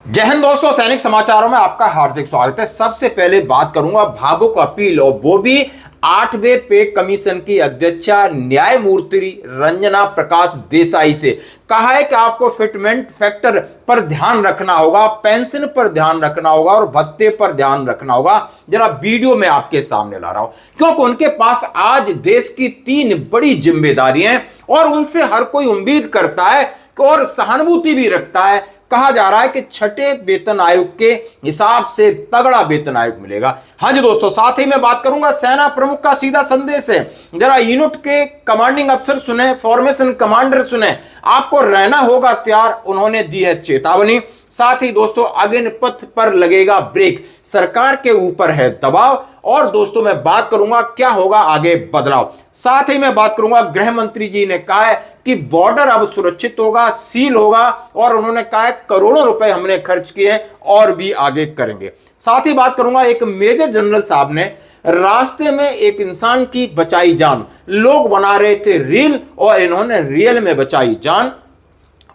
जय हिंद दोस्तों, सैनिक समाचारों में आपका हार्दिक स्वागत है। सबसे पहले बात करूंगा भावुक अपील, और वो भी 8वें पे कमीशन की अध्यक्षा न्यायमूर्ति रंजना प्रकाश देसाई से। कहा है कि आपको फिटमेंट फैक्टर पर ध्यान रखना होगा, पेंशन पर ध्यान रखना होगा और भत्ते पर ध्यान रखना होगा। जरा वीडियो में आपके सामने ला रहा हूं, क्योंकि उनके पास आज देश की 3 बड़ी जिम्मेदारियां हैं और उनसे हर कोई उम्मीद करता है और सहानुभूति भी रखता है। कहा जा रहा है कि छठे वेतन आयोग के हिसाब से तगड़ा वेतन आयोग मिलेगा। हाँ जी दोस्तों, साथ ही मैं बात करूंगा सेना प्रमुख का सीधा संदेश है। जरा यूनिट के कमांडिंग अफसर सुने, फॉर्मेशन कमांडर सुने, आपको रहना होगा तैयार, उन्होंने दी है चेतावनी। साथ ही दोस्तों, अग्निपथ पर लगेगा ब्रेक, सरकार के ऊपर है दबाव। और दोस्तों, मैं बात करूंगा क्या होगा आगे बदलाव। साथ ही मैं बात करूंगा, गृह मंत्री जी ने कहा है कि बॉर्डर अब सुरक्षित होगा, सील होगा, और उन्होंने कहा है करोड़ों रुपए हमने खर्च किए और भी आगे करेंगे। साथ ही बात करूंगा, एक मेजर जनरल साहब ने रास्ते में एक इंसान की बचाई जान, लोग बना रहे थे रील और इन्होंने रियल में बचाई जान।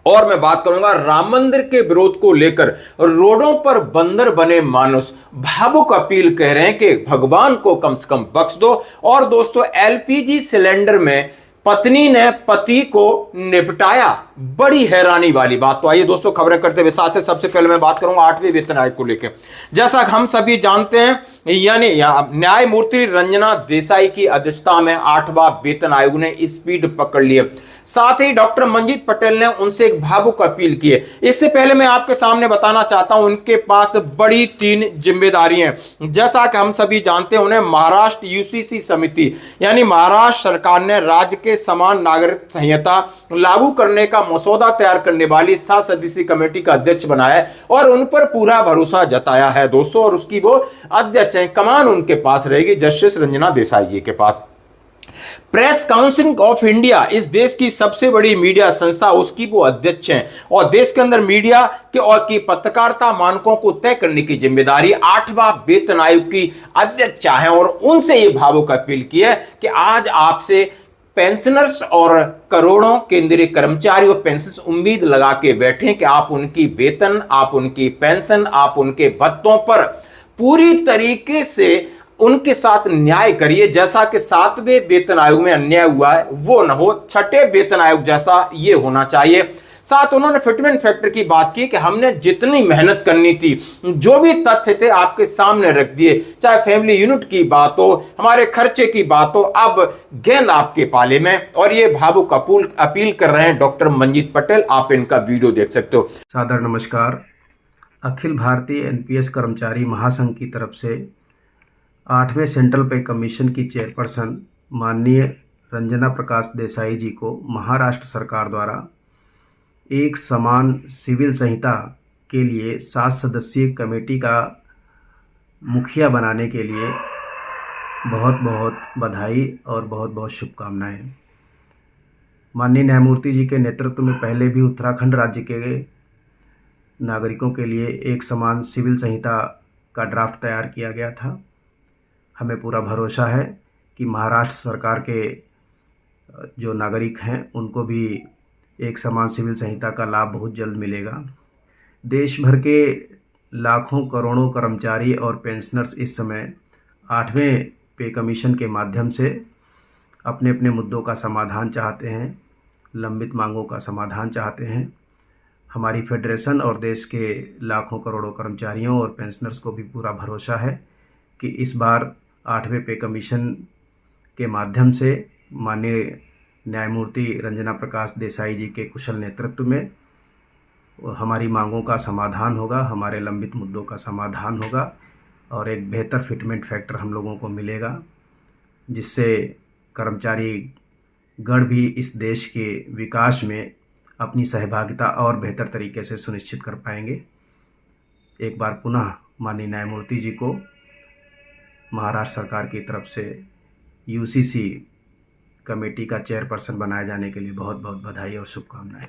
और मैं बात करूंगा राम मंदिर के विरोध को लेकर रोडों पर बंदर बने मानुस भावुक अपील कह रहे हैं कि भगवान को कम से कम बख्श दो। और दोस्तों, एलपीजी सिलेंडर में पत्नी ने पति को निपटाया, बड़ी हैरानी वाली बात। तो आइए दोस्तों, खबरें करते हुए साथ से सबसे पहले मैं बात करूंगा 8वें वेतन आयोग को लेकर। जैसा हम सभी जानते हैं, यानी न्यायमूर्ति रंजना देसाई की अध्यक्षता में 8वां वेतन आयोग ने स्पीड पकड़ ली है। साथ ही डॉक्टर मंजीत पटेल ने उनसे एक भावुक अपील की है। इससे पहले मैं आपके सामने बताना चाहता हूं, उनके पास बड़ी 3 जिम्मेदारियां हैं। जैसा कि हम सभी जानते हैं, उन्हें महाराष्ट्र यूसीसी समिति यानी महाराष्ट्र सरकार ने राज्य के समान नागरिक संहिता लागू करने का मसौदा तैयार करने वाली 7 सदस्यीय कमेटी का अध्यक्ष बनाया है और उन पर पूरा भरोसा जताया है दोस्तों। और उसकी वो अध्यक्ष हैं, कमान उनके पास रहेगी जस्टिस रंजना देसाई जी के पास। प्रेस काउंसिल ऑफ इंडिया इस देश की सबसे बड़ी मीडिया संस्था, उसकी वो अध्यक्ष हैं और देश के अंदर मीडिया के और की पत्रकारिता मानकों को तय करने की जिम्मेदारी 8वां वेतन आयोग की अध्यक्षा है। और उनसे ये भावुक अपील की है कि आज आपसे पेंशनर्स और करोड़ों केंद्रीय कर्मचारी और पेंशन उम्मीद लगा के बैठे कि आप उनकी वेतन, आप उनकी पेंशन, आप उनके भत्तों पर पूरी तरीके से उनके साथ न्याय करिए। जैसा कि 7वें वेतन आयोग में अन्याय हुआ है वो न हो, छठे वेतन आयोग जैसा ये होना चाहिए। साथ उन्होंने फिटमेंट फैक्टर की बात की कि हमने जितनी मेहनत करनी थी, जो भी तथ्य थे आपके सामने रख दिए, चाहे फैमिली यूनिट की बात हो, हमारे खर्चे की बात हो, अब गेंद आपके पाले में। और ये भावुक अपील कर रहे हैं डॉक्टर मंजीत पटेल। आप इनका वीडियो देख सकते हो। सादर नमस्कार। अखिल भारतीय एनपीएस कर्मचारी महासंघ की तरफ से 8वें सेंट्रल पे कमीशन की चेयरपर्सन माननीय रंजना प्रकाश देसाई जी को महाराष्ट्र सरकार द्वारा एक समान सिविल संहिता के लिए 7 सदस्यीय कमेटी का मुखिया बनाने के लिए बहुत बहुत बधाई और बहुत बहुत शुभकामनाएं। माननीय न्यायमूर्ति जी के नेतृत्व में पहले भी उत्तराखंड राज्य के नागरिकों के लिए एक समान सिविल संहिता का ड्राफ्ट तैयार किया गया था। हमें पूरा भरोसा है कि महाराष्ट्र सरकार के जो नागरिक हैं उनको भी एक समान सिविल संहिता का लाभ बहुत जल्द मिलेगा। देश भर के लाखों करोड़ों कर्मचारी और पेंशनर्स इस समय 8वें पे कमीशन के माध्यम से अपने अपने मुद्दों का समाधान चाहते हैं, लंबित मांगों का समाधान चाहते हैं। हमारी फेडरेशन और देश के लाखों करोड़ों कर्मचारियों और पेंशनर्स को भी पूरा भरोसा है कि इस बार 8वें पे कमीशन के माध्यम से माननीय न्यायमूर्ति रंजना प्रकाश देसाई जी के कुशल नेतृत्व में हमारी मांगों का समाधान होगा, हमारे लंबित मुद्दों का समाधान होगा और एक बेहतर फिटमेंट फैक्टर हम लोगों को मिलेगा, जिससे कर्मचारी गण भी इस देश के विकास में अपनी सहभागिता और बेहतर तरीके से सुनिश्चित कर पाएंगे। एक बार पुनः माननीय न्यायमूर्ति जी को महाराष्ट्र सरकार की तरफ से यूसीसी कमेटी का चेयरपर्सन बनाए जाने के लिए बहुत बहुत बधाई और शुभकामनाएं।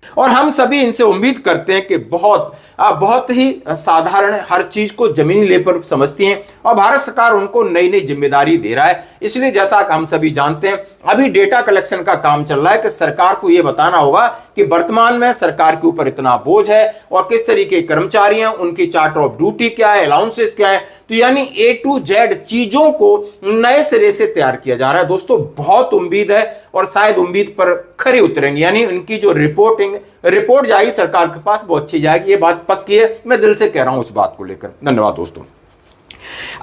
और हम सभी इनसे उम्मीद करते हैं कि बहुत ही साधारण हर चीज को जमीनी लेवल पर समझती हैं और भारत सरकार उनको नई नई जिम्मेदारी दे रहा है। इसलिए जैसा कि हम सभी जानते हैं अभी डेटा कलेक्शन का काम चल रहा है कि सरकार को यह बताना होगा कि वर्तमान में सरकार के ऊपर इतना बोझ है और किस तरीके के कर्मचारी हैं, उनकी चार्टर ऑफ ड्यूटी क्या है, अलाउंसेस क्या है। तो यानी A to Z चीजों को नए सिरे से तैयार किया जा रहा है। दोस्तों बहुत उम्मीद है और शायद उम्मीद पर खरी उतरेंगे, यानी उनकी जो रिपोर्ट जाएगी सरकार के पास वो अच्छी जाएगी, ये बात पक्की है। मैं दिल से कह रहा हूं इस बात को लेकर। धन्यवाद दोस्तों।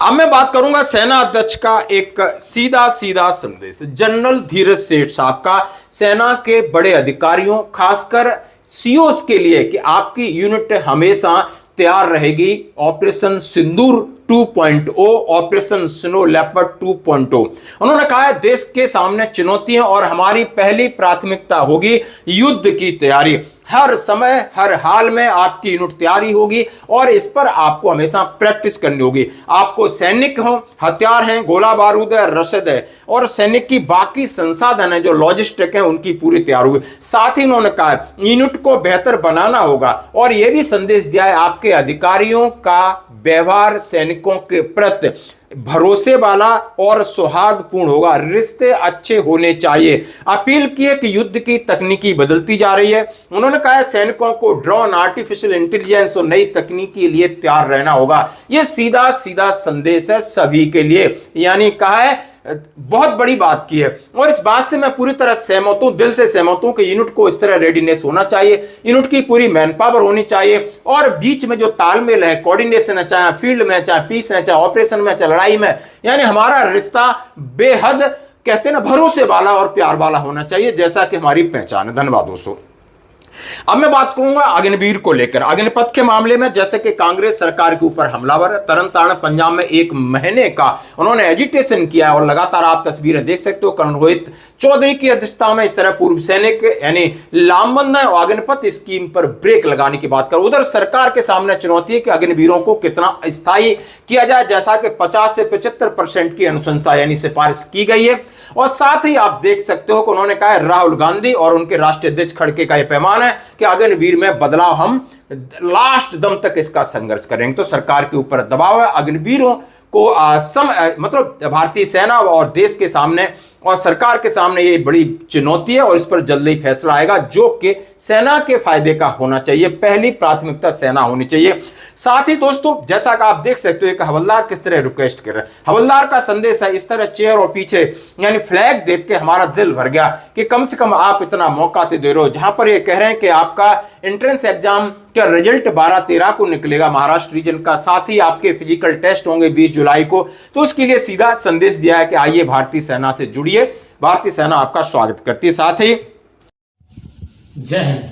अब मैं बात करूंगा सेना अध्यक्ष का एक सीधा सीधा संदेश जनरल धीरज सेठ साहब का सेना के बड़े अधिकारियों खासकर सीओस के लिए कि आपकी यूनिट हमेशा तैयार रहेगी ऑपरेशन सिंदूर 2.0, ऑपरेशन स्नो लेपर्ड 2.0। उन्होंने कहा है देश के सामने चुनौतियां और हमारी पहली प्राथमिकता होगी युद्ध की तैयारी। हर समय हर हाल में आपकी यूनिट तैयारी होगी और इस पर आपको हमेशा प्रैक्टिस करनी होगी। आपको सैनिक हो, हथियार हैं, गोला बारूद है, रसद है और सैनिक की बाकी संसाधन है जो लॉजिस्टिक है उनकी पूरी तैयारी होगी। साथ ही उन्होंने कहा यूनिट को बेहतर बनाना होगा और यह भी संदेश दिया है आपके अधिकारियों का व्यवहार सैनिकों के प्रति भरोसे वाला और सौहार्दपूर्ण होगा, रिश्ते अच्छे होने चाहिए। अपील की है कि युद्ध की तकनीकी बदलती जा रही है। उन्होंने कहा है सैनिकों को ड्रोन, आर्टिफिशियल इंटेलिजेंस और नई तकनीकी के लिए तैयार रहना होगा। यह सीधा सीधा संदेश है सभी के लिए, यानी कहा है बहुत बड़ी बात की है और इस बात से मैं पूरी तरह सहमत हूं, दिल से सहमत हूं कि यूनिट को इस तरह रेडीनेस होना चाहिए, यूनिट की पूरी मैन पावर होनी चाहिए और बीच में जो तालमेल है, कोऑर्डिनेशन है, चाहे फील्ड में, चाहे पीस है, चाहे ऑपरेशन में, चाहे लड़ाई में, यानी हमारा रिश्ता बेहद कहते हैं ना भरोसे वाला और प्यार वाला होना चाहिए, जैसा कि हमारी पहचान है। धन्यवाद दोस्तों। अब मैं बात करूंगा अग्निवीर को लेकर। अग्निपथ के मामले में जैसे कि कांग्रेस सरकार के ऊपर हमलावर तरन तारण पंजाब में 1 महीने का उन्होंने एजिटेशन किया और लगातार आप तस्वीरें देख सकते हो। कर्नल रोहित चौधरी की अध्यक्षता में इस तरह पूर्व सैनिक यानी लामबंद और अग्निपथ स्कीम पर ब्रेक लगाने की बात कर। उधर सरकार के सामने चुनौती है कि अग्निवीरों को कितना स्थायी किया जाए, जैसा कि 50 से 75% की अनुशंसा यानी सिफारिश की गई है। और साथ ही आप देख सकते हो कि उन्होंने कहा है राहुल गांधी और उनके राष्ट्रीय अध्यक्ष खड़गे का यह पैमाना है कि अग्निवीर में बदलाव हम लास्ट दम तक इसका संघर्ष करेंगे। तो सरकार के ऊपर दबाव है अग्निवीरों को मतलब भारतीय सेना और देश के सामने और सरकार के सामने ये बड़ी चुनौती है और इस पर जल्दी फैसला आएगा जो कि सेना के फायदे का होना चाहिए। पहली प्राथमिकता सेना होनी चाहिए। साथ ही दोस्तों जैसा कि आप देख सकते हो एक हवलदार किस तरह रिक्वेस्ट कर रहे हैं, हवलदार का संदेश है इस तरह चेयर और पीछे यानी फ्लैग देख के हमारा दिल भर गया कि कम से कम आप इतना मौका तो दे रहे हो। जहां पर ये कह रहे हैं कि आपका एंट्रेंस एग्जाम का रिजल्ट 12-13 को निकलेगा महाराष्ट्र रीजन का, साथ ही आपके फिजिकल टेस्ट होंगे 20 जुलाई को, तो उसके लिए सीधा संदेश दिया है कि आइए भारतीय सेना से जुड़िए, भारतीय सेना आपका स्वागत करती है। साथ ही जय हिंद।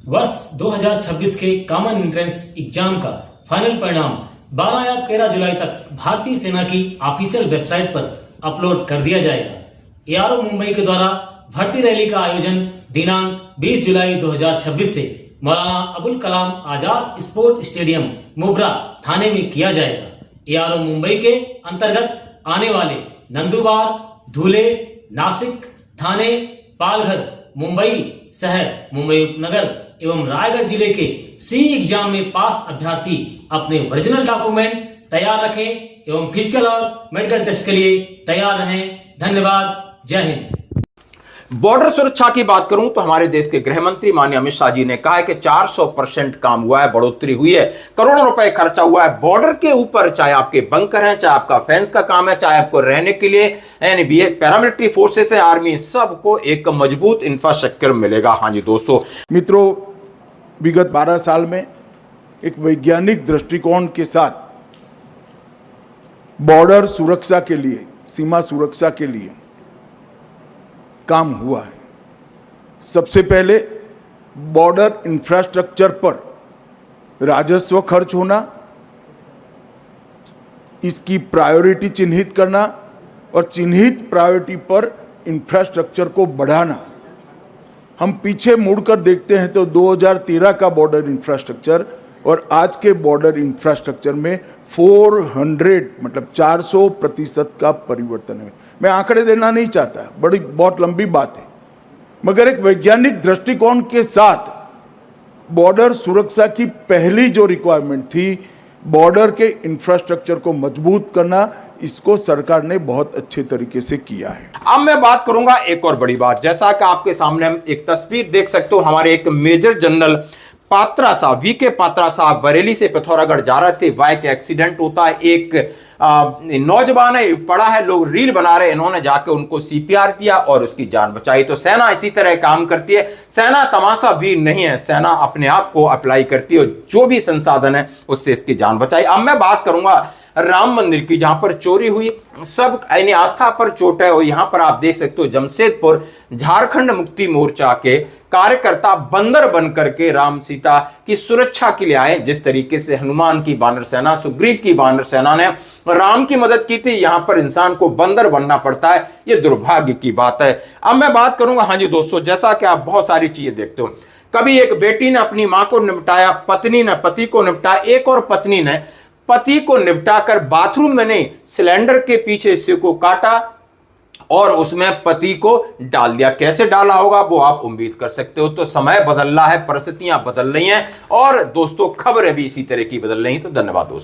वर्ष 2026 के कॉमन एंट्रेंस एग्जाम का फाइनल परिणाम 12 या 13 जुलाई तक भारतीय सेना की ऑफिशियल वेबसाइट पर अपलोड कर दिया जाएगा। एआरओ मुंबई के द्वारा भर्ती रैली का आयोजन दिनांक 20 जुलाई 2026 से मौलाना अबुल कलाम आजाद स्पोर्ट स्टेडियम मुब्रा थाने में किया जाएगा। एआरओ मुंबई के अंतर्गत आने वाले नंदुबार, धुले, नासिक, थाने, पालघर, मुंबई शहर, मुंबई उपनगर एवं रायगढ़ जिले के सी एग्जाम में पास अभ्यर्थी अपने ओरिजिनल डॉक्यूमेंट तैयार रखें एवं फिजिकल और मेडिकल टेस्ट के लिए तैयार रहें। धन्यवाद। जय हिंद। बॉर्डर सुरक्षा की बात करूं तो हमारे देश के गृह मंत्री माननीय अमित शाह जी ने कहा है कि 400% काम हुआ है, बढ़ोतरी हुई है, करोड़ों रुपए खर्चा हुआ है बॉर्डर के ऊपर, चाहे आपके बंकर हैं, चाहे आपका फेंस का काम है, चाहे आपको रहने के लिए यानी पैरामिलिट्री फोर्सेस है, आर्मी, सबको एक मजबूत इंफ्रास्ट्रक्चर मिलेगा। हाँ जी दोस्तों। मित्रों, विगत 12 साल में एक वैज्ञानिक दृष्टिकोण के साथ बॉर्डर सुरक्षा के लिए, सीमा सुरक्षा के लिए काम हुआ है। सबसे पहले बॉर्डर इंफ्रास्ट्रक्चर पर राजस्व खर्च होना, इसकी प्रायोरिटी चिन्हित करना और चिन्हित प्रायोरिटी पर इंफ्रास्ट्रक्चर को बढ़ाना। हम पीछे मुड़कर देखते हैं तो 2013 का बॉर्डर इंफ्रास्ट्रक्चर और आज के बॉर्डर इंफ्रास्ट्रक्चर में 400 मतलब 400% का परिवर्तन है। मैं आंकड़े देना नहीं चाहता, बहुत लंबी बात है, मगर एक वैज्ञानिक दृष्टिकोण के साथ बॉर्डर सुरक्षा की पहली जो रिक्वायरमेंट थी, बॉर्डर के इंफ्रास्ट्रक्चर को मजबूत करना, इसको सरकार ने बहुत अच्छे तरीके से किया है। अब मैं बात करूंगा एक और बड़ी बात, जैसा कि आपके सामने हम एक तस्वीर देख सकते हो, हमारे एक मेजर जनरल पात्रा साहब, वीके पात्रा साहब बरेली से पिथौरागढ़ जा रहे थे, बाइक एक्सीडेंट होता है, एक नौजवान है पड़ा है, लोग रील बना रहे, इन्होंने जाके उनको सीपीआर किया और उसकी जान बचाई। तो सेना इसी तरह काम करती है, सेना तमाशा वीर नहीं है, सेना अपने आप को अप्लाई करती है, जो भी संसाधन है उससे इसकी जान बचाई। अब मैं बात करूंगा राम मंदिर की, जहां पर चोरी हुई, सब यानी आस्था पर चोट है। और यहां पर आप देख सकते हो जमशेदपुर झारखंड मुक्ति मोर्चा के कार्यकर्ता बंदर बन करके राम सीता की सुरक्षा के लिए आए। जिस तरीके से हनुमान की वानर सेना, सुग्रीव की वानर सेना ने राम की मदद की थी, यहां पर इंसान को बंदर बनना पड़ता है, यह दुर्भाग्य की बात है। अब मैं बात करूंगा, हाँ जी दोस्तों, जैसा कि आप बहुत सारी चीजें देखते हो, कभी एक बेटी ने अपनी मां को निपटाया, पत्नी ने पति को निपटाया, एक और पत्नी ने पति को निपटाकर बाथरूम में नहीं, सिलेंडर के पीछे इसी को काटा और उसमें पति को डाल दिया। कैसे डाला होगा वो आप उम्मीद कर सकते हो। तो समय बदल रहा है, परिस्थितियां बदल रही हैं और दोस्तों खबरें भी इसी तरह की बदल रही हैं। तो धन्यवाद दोस्तों।